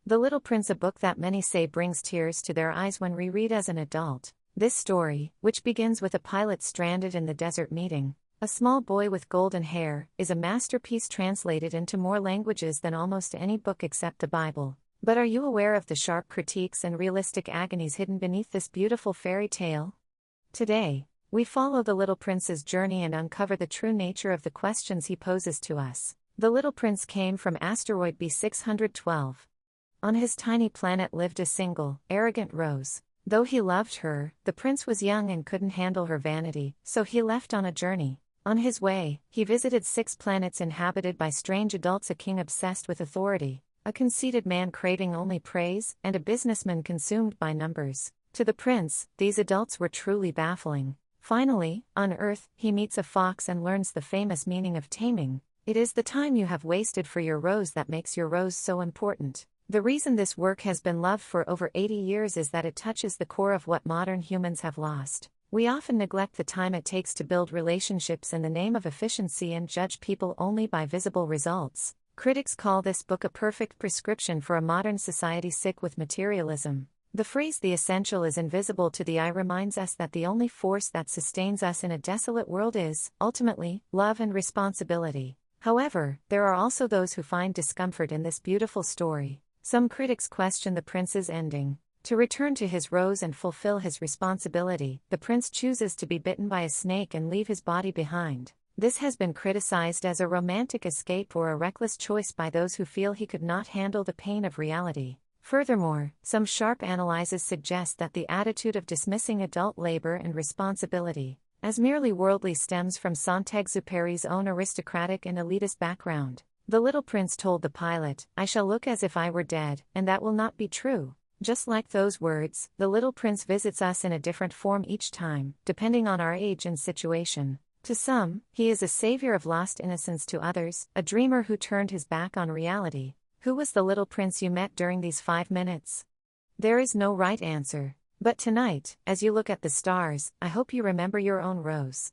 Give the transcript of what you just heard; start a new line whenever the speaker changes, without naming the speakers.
The Little Prince, a book that many say brings tears to their eyes when reread as an adult. This story, which begins with a pilot stranded in the desert meeting a small boy with golden hair, is a masterpiece translated into more languages than almost any book except the Bible. But are you aware of the sharp critiques and realistic agonies hidden beneath this beautiful fairy tale? Today, we follow the Little Prince's journey and uncover the true nature of the questions he poses to us. The Little Prince came from asteroid B612. On his tiny planet lived a single, arrogant rose. Though he loved her, the prince was young and couldn't handle her vanity, so he left on a journey. On his way, he visited 6 planets inhabited by strange adults, a king obsessed with authority, a conceited man craving only praise, and a businessman consumed by numbers. To the prince, these adults were truly baffling. Finally, on Earth, he meets a fox and learns the famous meaning of taming. It is the time you have wasted for your rose that makes your rose so important. The reason this work has been loved for over 80 years is that it touches the core of what modern humans have lost. We often neglect the time it takes to build relationships in the name of efficiency and judge people only by visible results. Critics call this book a perfect prescription for a modern society sick with materialism. The phrase "the essential is invisible to the eye" reminds us that the only force that sustains us in a desolate world is, ultimately, love and responsibility. However, there are also those who find discomfort in this beautiful story. Some critics question the prince's ending. To return to his rose and fulfill his responsibility, the prince chooses to be bitten by a snake and leave his body behind. This has been criticized as a romantic escape or a reckless choice by those who feel he could not handle the pain of reality. Furthermore, some sharp analyses suggest that the attitude of dismissing adult labor and responsibility as merely worldly stems from Saint-Exupéry's own aristocratic and elitist background. The Little Prince told the pilot, "I shall look as if I were dead, and that will not be true." Just like those words, the Little Prince visits us in a different form each time, depending on our age and situation. To some, he is a savior of lost innocence; to others, a dreamer who turned his back on reality. Who was the Little Prince you met during these 5 minutes? There is no right answer. But tonight, as you look at the stars, I hope you remember your own rose.